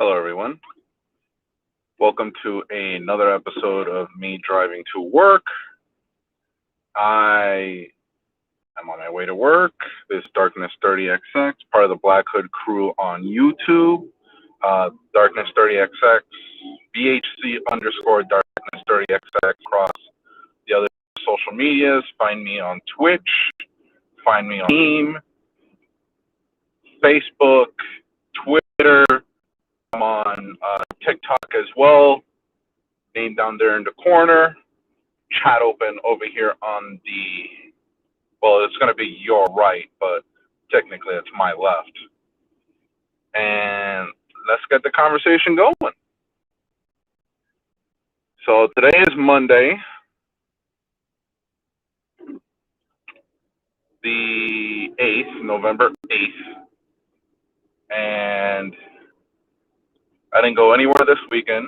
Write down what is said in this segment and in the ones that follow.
Hello, everyone. Welcome to another episode of me driving to work. I am on my way to work. This is Darkness 30XX, part of the Black Hood crew on YouTube. Darkness 30XX, BHC underscore Darkness 30XX across the other social medias. Find me on Twitch. Find me on Steam, Facebook, Twitter. I'm on TikTok as well. Name down there in the corner. Chat open over here on well, it's going to be your right, but technically it's my left. And let's get the conversation going. So today is Monday, the 8th, November 8th. And I didn't go anywhere this weekend,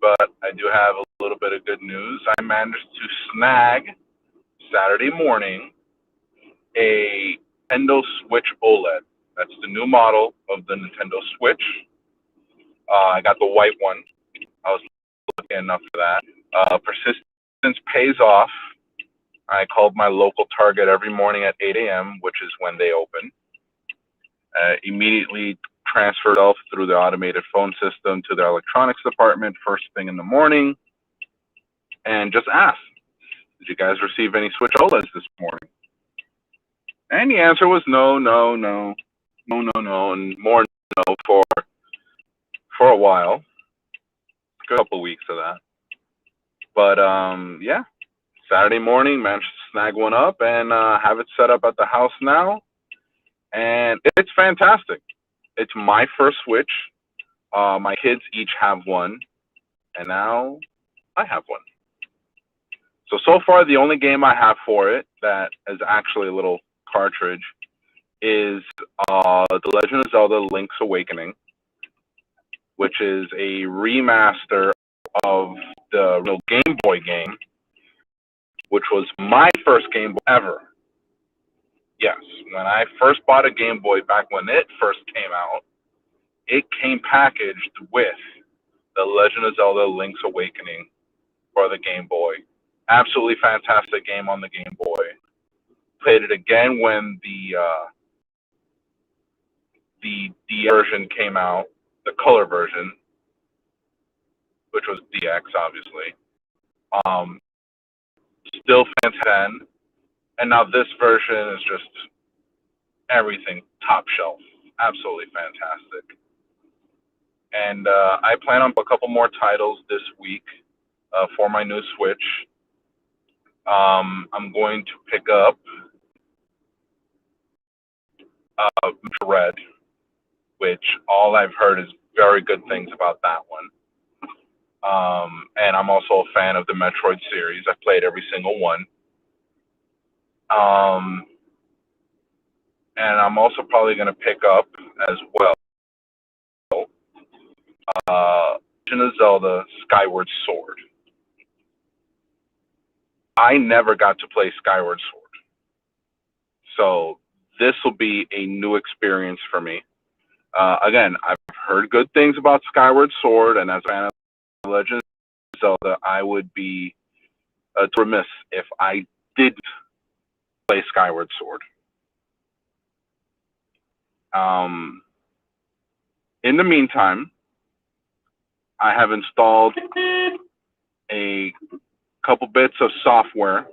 but I do have a little bit of good news. I managed to snag Saturday morning a Nintendo Switch OLED. That's the new model of the Nintendo Switch. I got the white one. I was lucky enough for that. Persistence pays off. I called my local Target every morning at 8 a.m., which is when they open. Immediately transferred off through the automated phone system to their electronics department first thing in the morning and just asked, did you guys receive any Switch OLEDs this morning? And the answer was no, and more no for a while. A couple weeks of that. But yeah, Saturday morning, managed to snag one up and have it set up at the house now. And it's fantastic. It's my first Switch. My kids each have one. And now I have one. So far, the only game I have for it that is actually a little cartridge is The Legend of Zelda Link's Awakening, which is a remaster of the real Game Boy game, which was my first Game Boy ever. Yes, when I first bought a Game Boy back when it first came out, it came packaged with The Legend of Zelda Link's Awakening for the Game Boy. Absolutely fantastic game on the Game Boy. Played it again when the version came out, the color version, which was DX, obviously. Still fantastic. And now this version is just everything top shelf. Absolutely fantastic. And I plan on a couple more titles this week for my new Switch. I'm going to pick up Red, which all I've heard is very good things about that one. And I'm also a fan of the Metroid series. I've played every single one. And I'm also probably going to pick up as well Legend of Zelda Skyward Sword. I never got to play Skyward Sword. So this will be a new experience for me. Again, I've heard good things about Skyward Sword, and as a fan of Legend of Zelda, I would be remiss if I didn't play Skyward Sword. In the meantime, I have installed a couple bits of software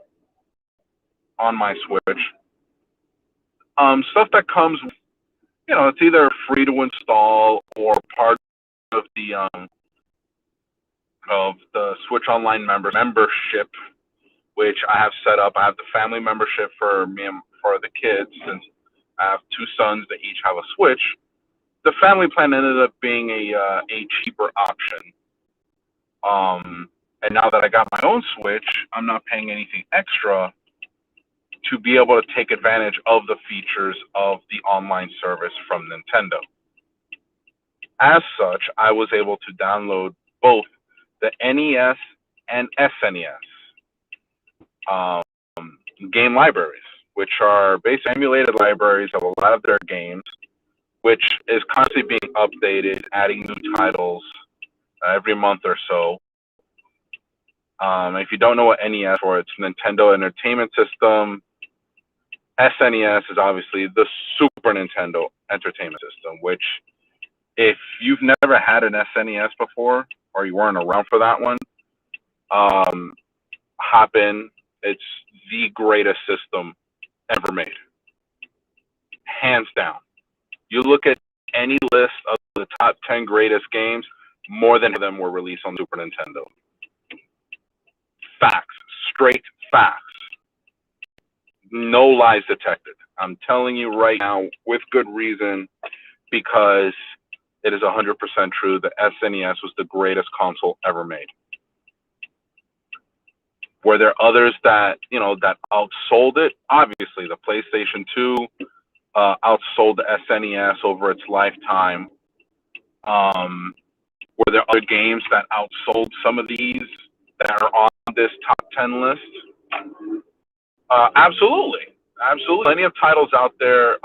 on my Switch. Stuff that comes, it's either free to install or part of the Switch Online membership, which I have set up. I have the family membership for me and for the kids, since I have two sons that each have a Switch. The family plan ended up being a cheaper option. And now that I got my own Switch, I'm not paying anything extra to be able to take advantage of the features of the online service from Nintendo. As such, I was able to download both the NES and SNES game libraries, which are basically emulated libraries of a lot of their games, which is constantly being updated, adding new titles every month or so. If you don't know what NES for, it's Nintendo Entertainment System. SNES is obviously the Super Nintendo Entertainment System, which if you've never had an SNES before or you weren't around for that one, hop in. It's the greatest system ever made. Hands down. You look at any list of the top 10 greatest games, more than them were released on Super Nintendo. Facts. Straight facts. No lies detected. I'm telling you right now with good reason, because it is 100% true that SNES was the greatest console ever made. Were there others that, that outsold it? Obviously, the PlayStation 2 outsold the SNES over its lifetime. Were there other games that outsold some of these that are on this top 10 list? Absolutely. Plenty of titles out there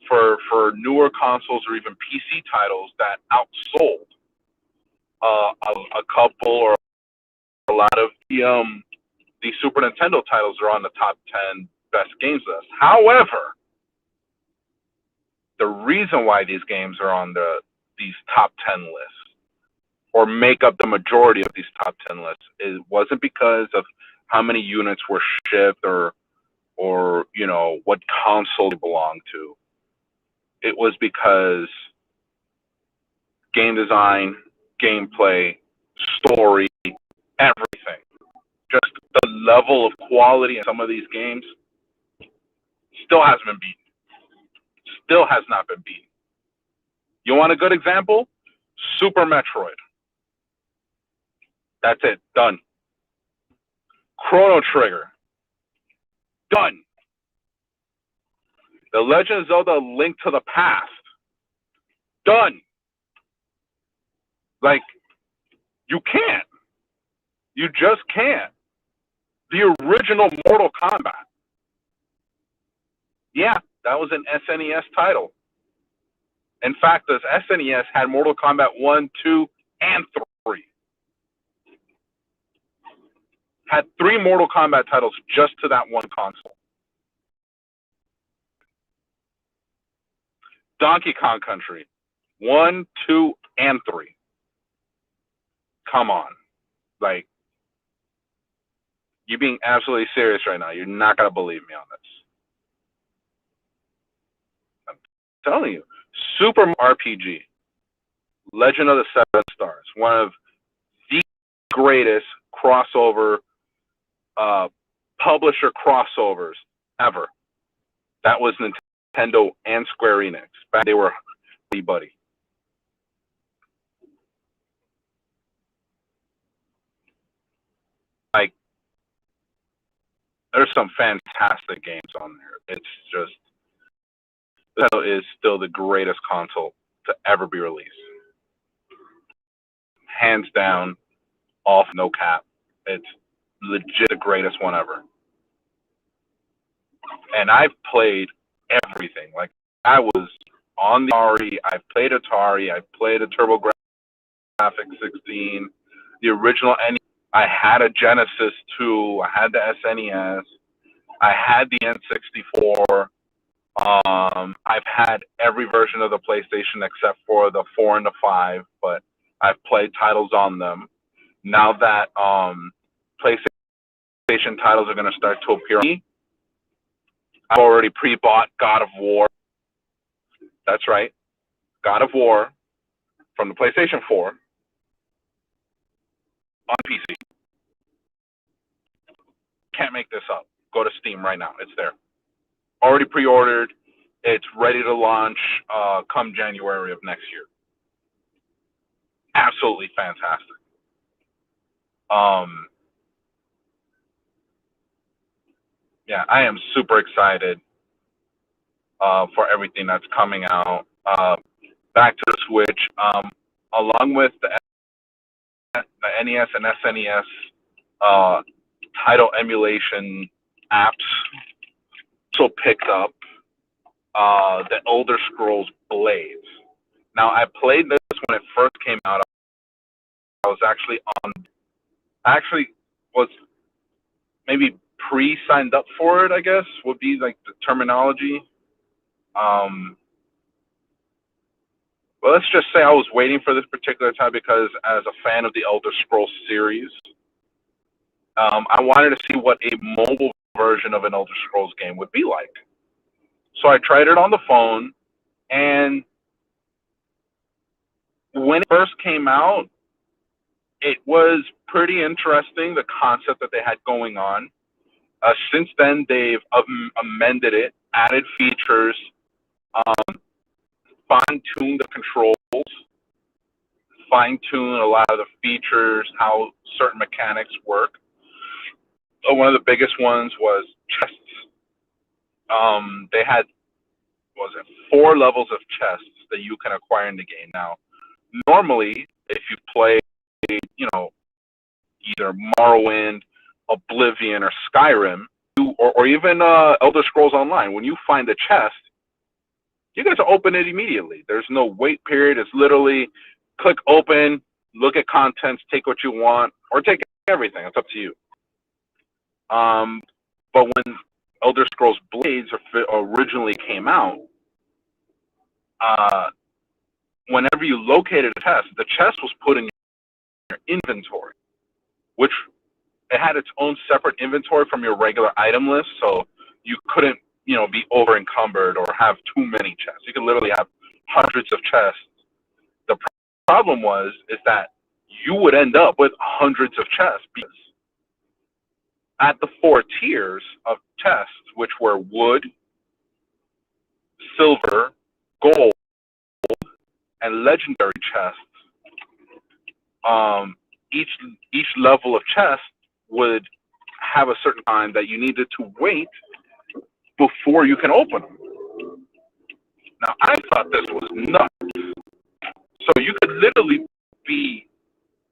for newer consoles or even PC titles that outsold a couple or a lot of the Super Nintendo titles are on the top 10 best games list. However, the reason why these games are on these top 10 lists or make up the majority of these top 10 lists wasn't because of how many units were shipped or what console they belonged to. It was because game design, gameplay, story, everything. Just the level of quality in some of these games still hasn't been beaten. Still has not been beaten. You want a good example? Super Metroid. That's it. Done. Chrono Trigger. Done. The Legend of Zelda: Link to the Past. Done. Like, you can't. You just can't. The original Mortal Kombat. Yeah, that was an SNES title. In fact, the SNES had Mortal Kombat 1, 2, and 3. Had 3 Mortal Kombat titles just to that one console. Donkey Kong Country, 1, 2, and 3. Come on. Like, you're being absolutely serious right now. You're not going to believe me on this. I'm telling you. Super RPG, Legend of the Seven Stars, one of the greatest crossover publisher crossovers ever. That was Nintendo and Square Enix. They were buddy. Like, there's some fantastic games on there. It's just, that is still the greatest console to ever be released. Hands down, off, no cap. It's legit the greatest one ever. And I've played everything. Like, I was on the Atari, I played Atari, I played a TurboGrafx 16, the original NES. I had a Genesis 2, I had the SNES, I had the N64. I've had every version of the PlayStation except for the 4 and the 5, but I've played titles on them. Now that PlayStation titles are going to start to appear on me, I've already pre-bought God of War. That's right. God of War from the PlayStation 4 on PC. Can't make this up. Go to Steam right now. It's there. Already pre-ordered. It's ready to launch come January of next year. Absolutely fantastic. Yeah, I am super excited for everything that's coming out. Back to the Switch, along with the NES and SNES title emulation apps, also picked up the Elder Scrolls Blades. Now, I played this when it first came out. I was actually actually was maybe pre-signed up for it, I guess, would be like the terminology. Um, well, let's just say I was waiting for this particular time because, as a fan of the Elder Scrolls series, I wanted to see what a mobile version of an Elder Scrolls game would be like. So I tried it on the phone, and when it first came out, it was pretty interesting, the concept that they had going on. Since then, they've amended it, added features, fine-tuned the controls, fine-tuned a lot of the features, how certain mechanics work. So one of the biggest ones was chests. They had, what was it, 4 levels of chests that you can acquire in the game. Now, normally, if you play, either Morrowind, Oblivion, or Skyrim, or even Elder Scrolls Online, when you find a chest, you get to open it immediately. There's no wait period. It's literally click open, look at contents, take what you want, or take everything. It's up to you. But when Elder Scrolls Blades originally came out, whenever you located a chest, the chest was put in your inventory, which it had its own separate inventory from your regular item list, so you couldn't, be over encumbered or have too many chests. You could literally have hundreds of chests. The problem is that you would end up with hundreds of chests because at the 4 tiers of chests, which were wood, silver, gold, and legendary chests, each level of chest would have a certain time that you needed to wait before you can open them. Now, I thought this was nuts. So you could literally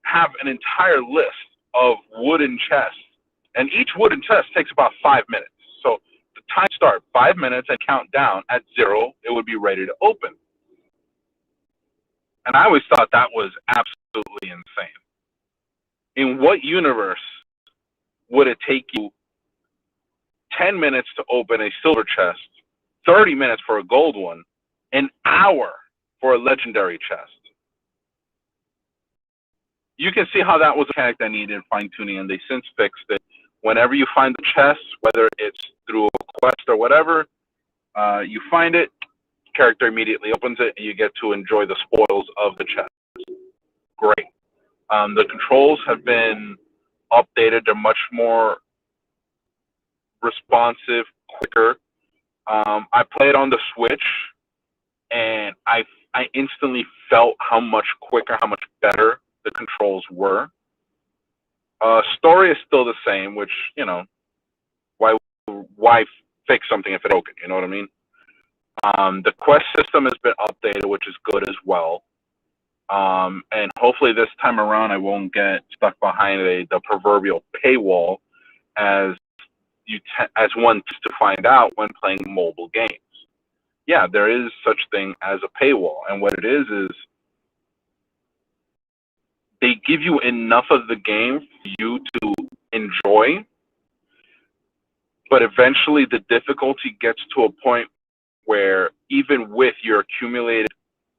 have an entire list of wooden chests, and each wooden chest takes about 5 minutes. So the time start 5 minutes and count down at 0, it would be ready to open. And I always thought that was absolutely insane. In what universe would it take you 10 minutes to open a silver chest, 30 minutes for a gold one, an hour for a legendary chest? You can see how that was a mechanic that needed fine-tuning, and they since fixed it. Whenever you find the chest, whether it's through a quest or whatever, you find it, character immediately opens it, and you get to enjoy the spoils of the chest. Great. The controls have been updated. They're much more responsive, quicker. I played on the Switch, and I instantly felt how much quicker, how much better the controls were. Story is still the same, which, why fix something if it's broken? You know what I mean? The quest system has been updated, which is good as well. And hopefully this time around I won't get stuck behind the proverbial paywall as one to find out when playing mobile games. Yeah, there is such thing as a paywall, and what it is they give you enough of the game for you to enjoy, but eventually the difficulty gets to a point where even with your accumulated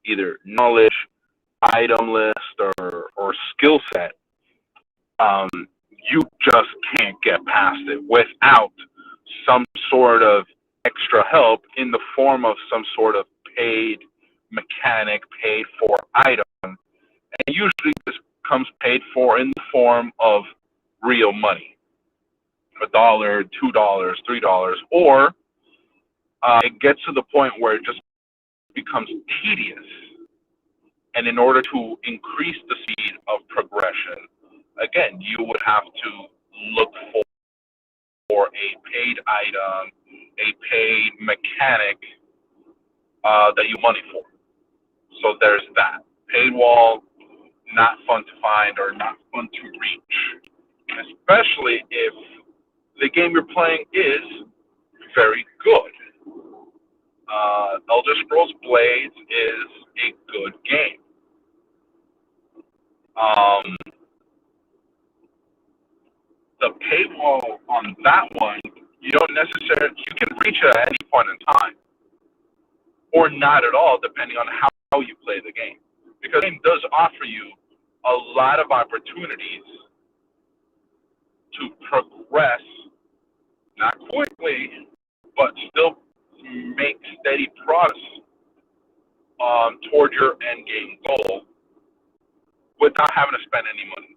either knowledge, item list, or skill set, you just can't get past it without some sort of extra help in the form of some sort of paid mechanic, paid for item. And usually this comes paid for in the form of real money. $1, $2, $3, or it gets to the point where it just becomes tedious. And in order to increase the speed of progression, again, you would have to look for a paid item, a paid mechanic that you money for. So there's that. Paid wall, not fun to find or not fun to reach, especially if the game you're playing is very good. Elder Scrolls Blades is a good game. Um, the paywall on that one, you don't necessarily, you can reach it at any point in time, or not at all, depending on how you play the game. Because the game does offer you a lot of opportunities to progress, not quickly, but still make steady progress toward your end game goal without having to spend any money.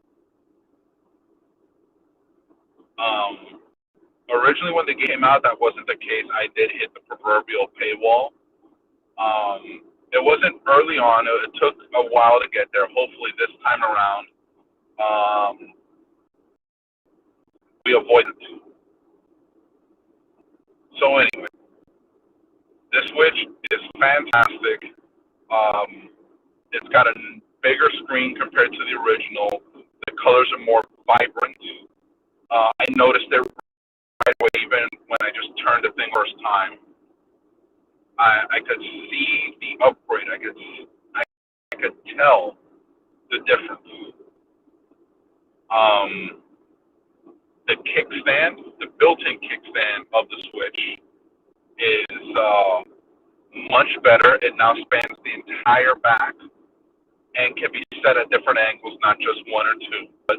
Originally, when the game came out, that wasn't the case. I did hit the proverbial paywall. It wasn't early on. It took a while to get there. Hopefully, this time around, we avoid it. So anyway, this Switch is fantastic. It's got a bigger screen compared to the original. The colors are more vibrant. I noticed it right away, even when I just turned the thing first time. I could see the upgrade. I could tell the difference. The kickstand, the built-in kickstand of the Switch is much better. It now spans the entire back and can be set at different angles, not just one or two, but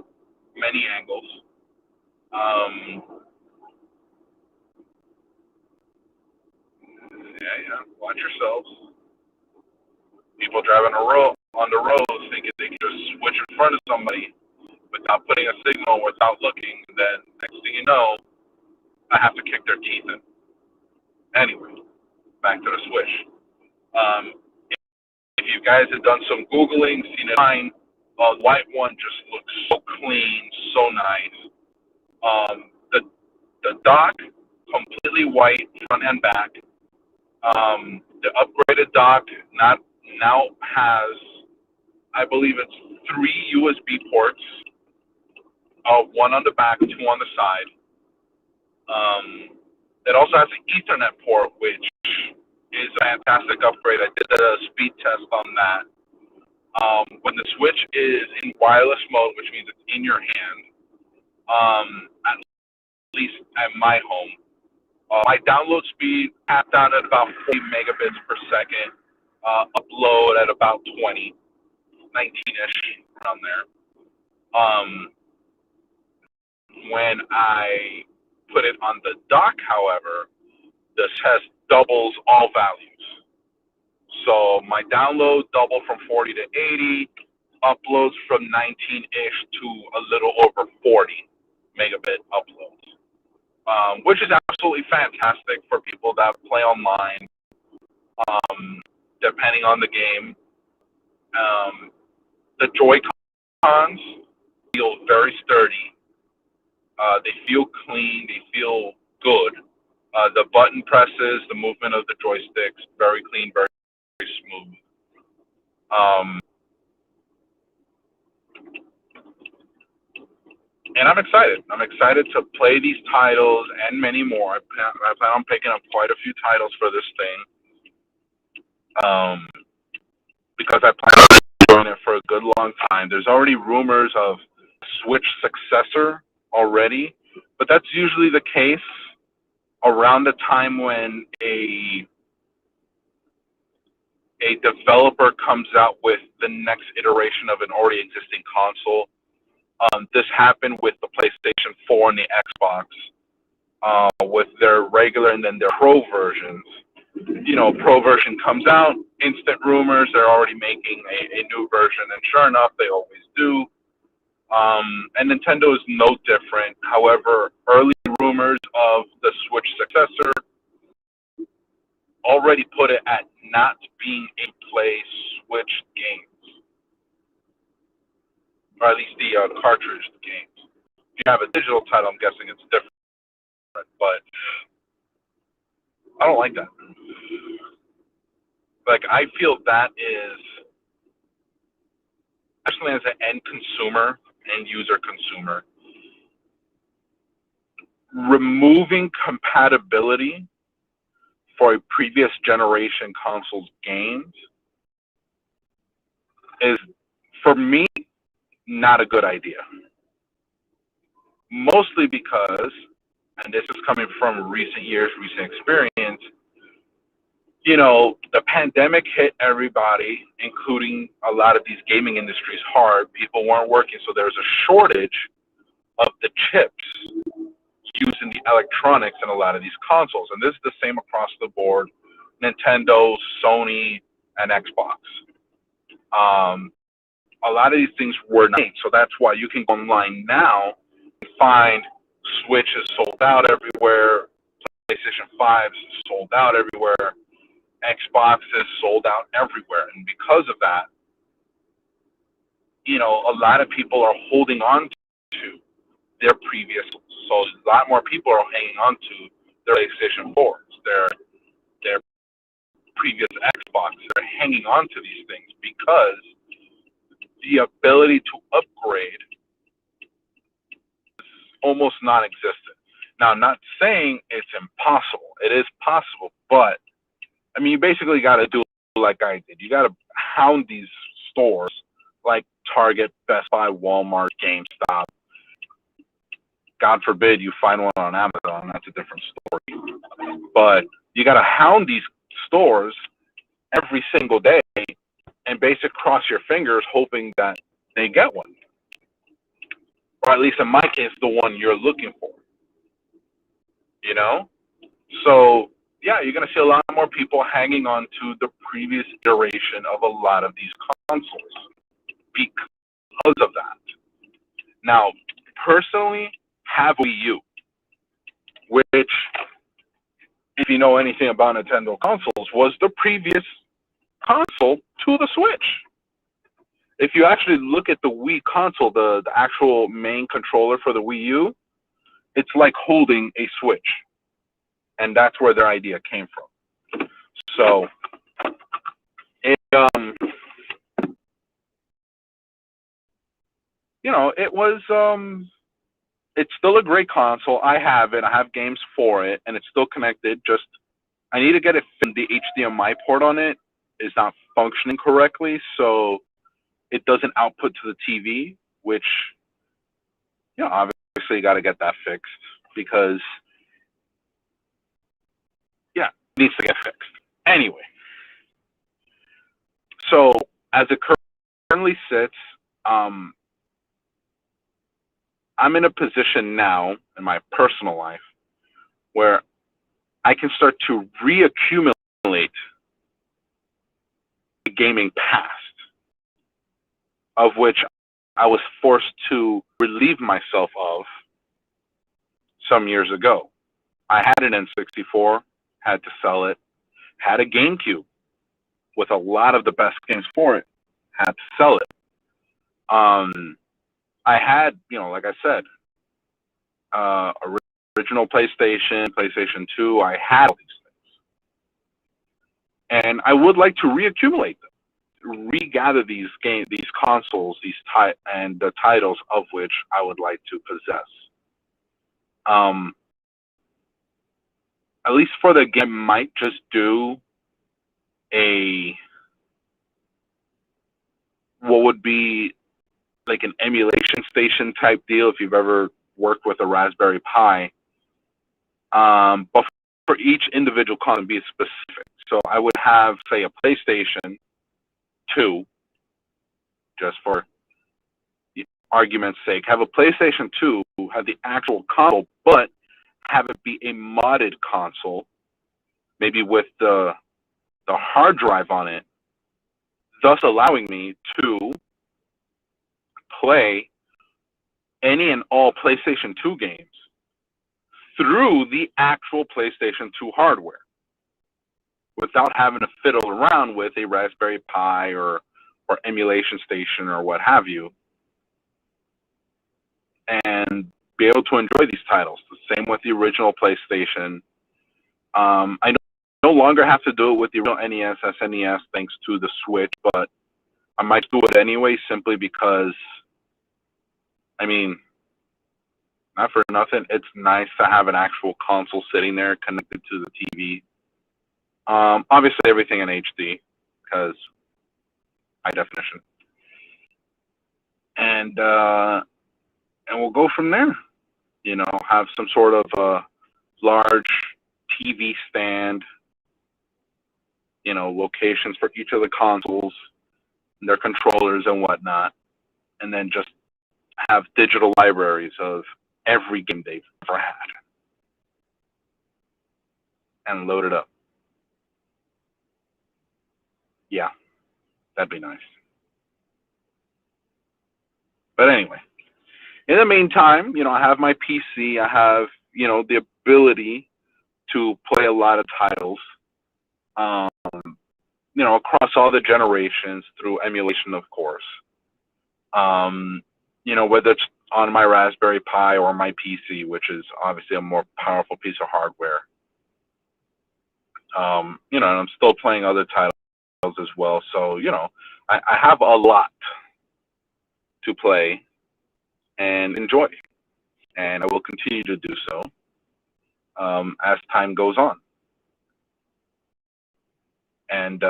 many angles. Yeah. Watch yourselves. People driving on the roads thinking they can just switch in front of somebody without putting a signal, without looking. And then next thing you know, I have to kick their teeth in. Anyway, back to the Switch. If you guys have done some Googling, seen it online, the white one just looks so clean, so nice. The dock, completely white, front and back. The upgraded dock now has, I believe it's 3 USB ports, one on the back, 2 on the side. It also has an Ethernet port, which is a fantastic upgrade. I did a speed test on that. When the Switch is in wireless mode, which means it's in your hand, at least at my home, my download speed tapped out at about 40 megabits per second, upload at about 20, 19-ish, around there. When I put it on the dock, however, this has doubles all values. So my download doubled from 40 to 80, uploads from 19-ish to a little over 40 megabit uploads, which is absolutely fantastic for people that play online, depending on the game. The Joy-Cons feel very sturdy. They feel clean. They feel good. The button presses, the movement of the joysticks, very clean, very smooth. And I'm excited. I'm excited to play these titles and many more. I plan on picking up quite a few titles for this thing, because I plan on doing it for a good long time. There's already rumors of Switch successor already, but that's usually the case around the time when a developer comes out with the next iteration of an already existing console. This happened with the PlayStation 4 and the Xbox, with their regular and then their Pro versions. Pro version comes out, instant rumors, they're already making a new version, and sure enough, they always do. And Nintendo is no different. However, early rumors of the Switch successor already put it at not being able to play Switch games, or at least the cartridge games. If you have a digital title, I'm guessing it's different, but I don't like that. Like, I feel that is, especially as an end user consumer, removing compatibility for a previous generation console's games is, for me, not a good idea. Mostly because, and this is coming from recent years, recent experience, the pandemic hit everybody, including a lot of these gaming industries, hard. People weren't working, so there was a shortage of the chips used in the electronics in a lot of these consoles. And this is the same across the board: Nintendo, Sony, and Xbox. A lot of these things were not made, so that's why you can go online now and find Switch is sold out everywhere, PlayStation 5 is sold out everywhere, Xbox is sold out everywhere. And because of that, a lot of people are holding on to their previous. So a lot more people are hanging on to their PlayStation 4s, their previous Xbox. They're hanging on to these things because the ability to upgrade is almost non-existent. Now, I'm not saying it's impossible. It is possible, but I mean, you basically got to do like I did. You got to hound these stores like Target, Best Buy, Walmart, GameStop. God forbid you find one on Amazon. That's a different story. But you got to hound these stores every single day and basically cross your fingers hoping that they get one. Or at least in my case, the one you're looking for. So, yeah, you're going to see a lot more people hanging on to the previous iteration of a lot of these consoles because of that. Now, personally, have Wii U, which, if you know anything about Nintendo consoles, was the previous console to the Switch. If you actually look at the Wii console, the actual main controller for the Wii U, it's like holding a Switch. And that's where their idea came from. So, it was it's still a great console. I have it. I have games for it, and it's still connected. Just I need to get it. The HDMI port on it is not functioning correctly, so it doesn't output to the TV, which obviously you got to get that fixed because it needs to get fixed. Anyway, so as it currently sits, I'm in a position now in my personal life where I can start to reaccumulate the gaming past, of which I was forced to relieve myself of some years ago. I had an N64, had to sell it, had a GameCube with a lot of the best games for it, had to sell it. I had, like I said, original PlayStation 2. I had all these things, and I would like to reaccumulate them, regather these consoles, and the titles of which I would like to possess. At least for the game, might just do what would be like an emulation station type deal if you've ever worked with a Raspberry Pi. But for each individual console, be specific. So I would have, say, a PlayStation 2, just for argument's sake, have a PlayStation 2, have the actual console, but have it be a modded console, maybe with the hard drive on it, thus allowing me to play any and all PlayStation 2 games through the actual PlayStation 2 hardware without having to fiddle around with a Raspberry Pi or emulation station or what have you, and be able to enjoy these titles. The same with the original PlayStation. I no longer have to do it with the original NES, SNES, thanks to the Switch, but I might do it anyway simply because, I mean, not for nothing, it's nice to have an actual console sitting there connected to the TV. Obviously, everything in HD because high definition, and we'll go from there. You know, have some sort of large TV stand. You know, locations for each of the consoles, their controllers and whatnot, and then just have digital libraries of every game they've ever had and load it up. Yeah, that'd be nice. But anyway, in the meantime, you know, I have my PC. I have, you know, the ability to play a lot of titles, um, you know, across all the generations through emulation, of course. Um, you know, whether it's on my Raspberry Pi or my PC, which is obviously a more powerful piece of hardware. You know, and I'm still playing other titles as well. So, you know, I have a lot to play and enjoy, and I will continue to do so as time goes on. And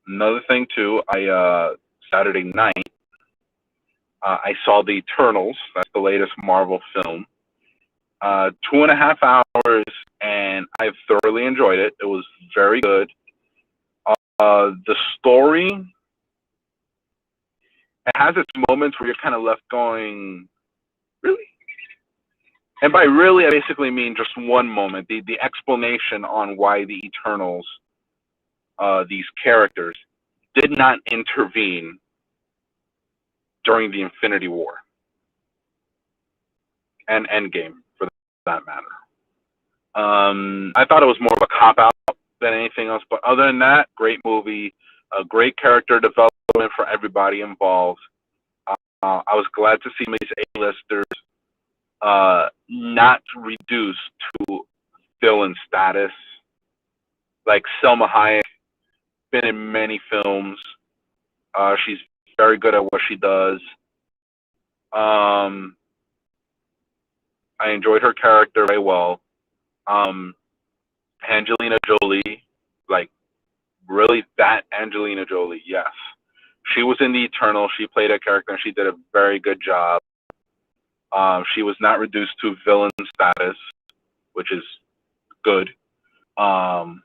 another thing too, Saturday night I saw the Eternals. That's the latest Marvel film. 2.5 hours, and I've thoroughly enjoyed it. It was very good. The story, it has its moments where you're kind of left going, really? And by really, I basically mean just one moment. The explanation on why the Eternals, these characters, did not intervene during the Infinity War and Endgame, for that matter. I thought it was more of a cop out than anything else, but other than that, great movie, a great character development for everybody involved. I was glad to see these A-listers not reduced to villain status. Like Selma Hayek, been in many films. She's very good at what she does. I enjoyed her character very well. Um, Angelina Jolie, like really that Angelina Jolie, yes. She was in the Eternal. She played a character and she did a very good job. She was not reduced to villain status, which is good. Um,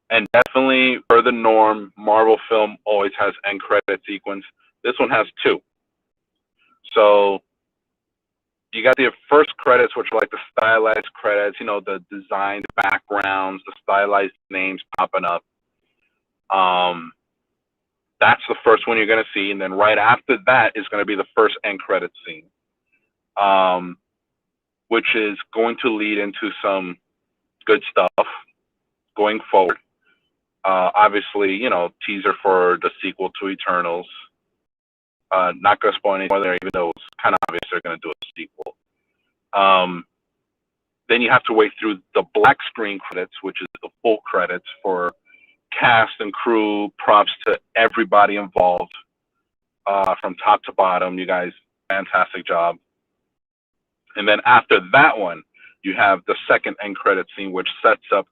and definitely, for the norm, Marvel film always has end credit sequence. This one has two. So you got the first credits, which are like the stylized credits, you know, the designed backgrounds, the stylized names popping up. That's the first one you're going to see, and then right after that is going to be the first end credit scene, which is going to lead into some good stuff going forward. Obviously, you know, teaser for the sequel to Eternals. Not going to spoil any more there, even though it's kind of obvious they're going to do a sequel. Then you have to wait through the black screen credits, which is the full credits for cast and crew, props to everybody involved, from top to bottom. You guys, fantastic job. And then after that one, you have the second end credit scene, which sets up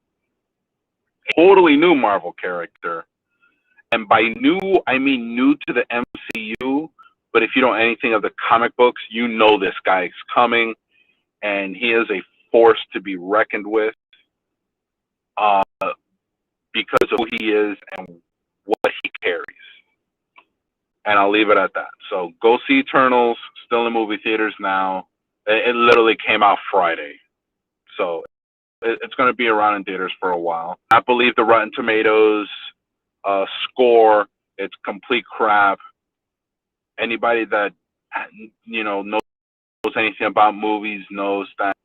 a totally new Marvel character. And by new, I mean new to the MCU. But if you know anything of the comic books, you know this guy is coming, and he is a force to be reckoned with, because of who he is and what he carries. And I'll leave it at that. So go see Eternals, still in movie theaters now. It literally came out Friday. So it's going to be around in theaters for a while. I believe the Rotten Tomatoes score, it's complete crap. Anybody that, you know, knows anything about movies knows that,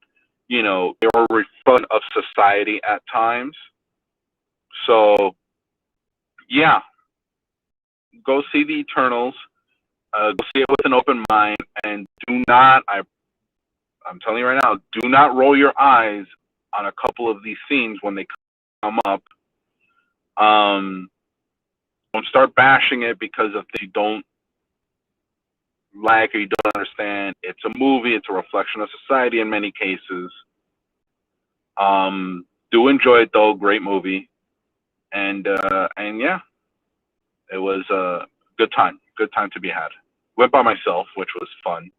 you know, they're a reflection of society at times. So, yeah, go see the Eternals. Go see it with an open mind, and do not, I'm telling you right now, do not roll your eyes on a couple of these scenes when they come up. Don't start bashing it because of things you don't like or you don't understand. It's a movie. It's a reflection of society in many cases. Do enjoy it though. Great movie. And yeah, it was a good time. Good time to be had. Went by myself, which was fun.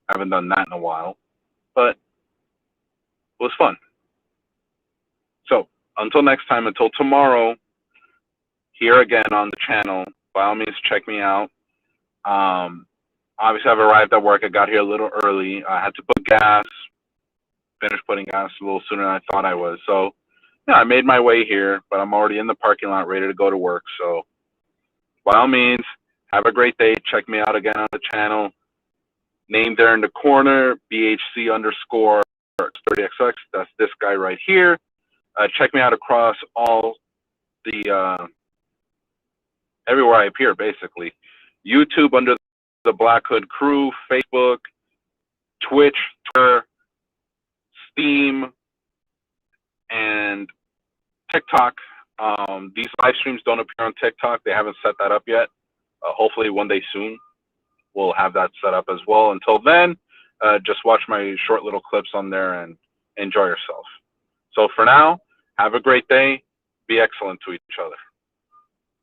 Haven't done that in a while, but it was fun. So until next time, until tomorrow, here again on the channel. By all means, check me out. Um, Obviously, I've arrived at work. I got here a little early. I had to put gas, finished putting gas a little sooner than I thought I was. So, yeah, I made my way here, but I'm already in the parking lot ready to go to work. So, by all means, have a great day. Check me out again on the channel. Name there in the corner, BHC underscore 30XX. That's this guy right here. Check me out across all the everywhere I appear, basically. YouTube under the Black Hood Crew, Facebook, Twitch, Twitter, Steam, and TikTok. These live streams don't appear on TikTok. They haven't set that up yet. Hopefully one day soon we'll have that set up as well. Until then, just watch my short little clips on there and enjoy yourself. So for now, have a great day. Be excellent to each other.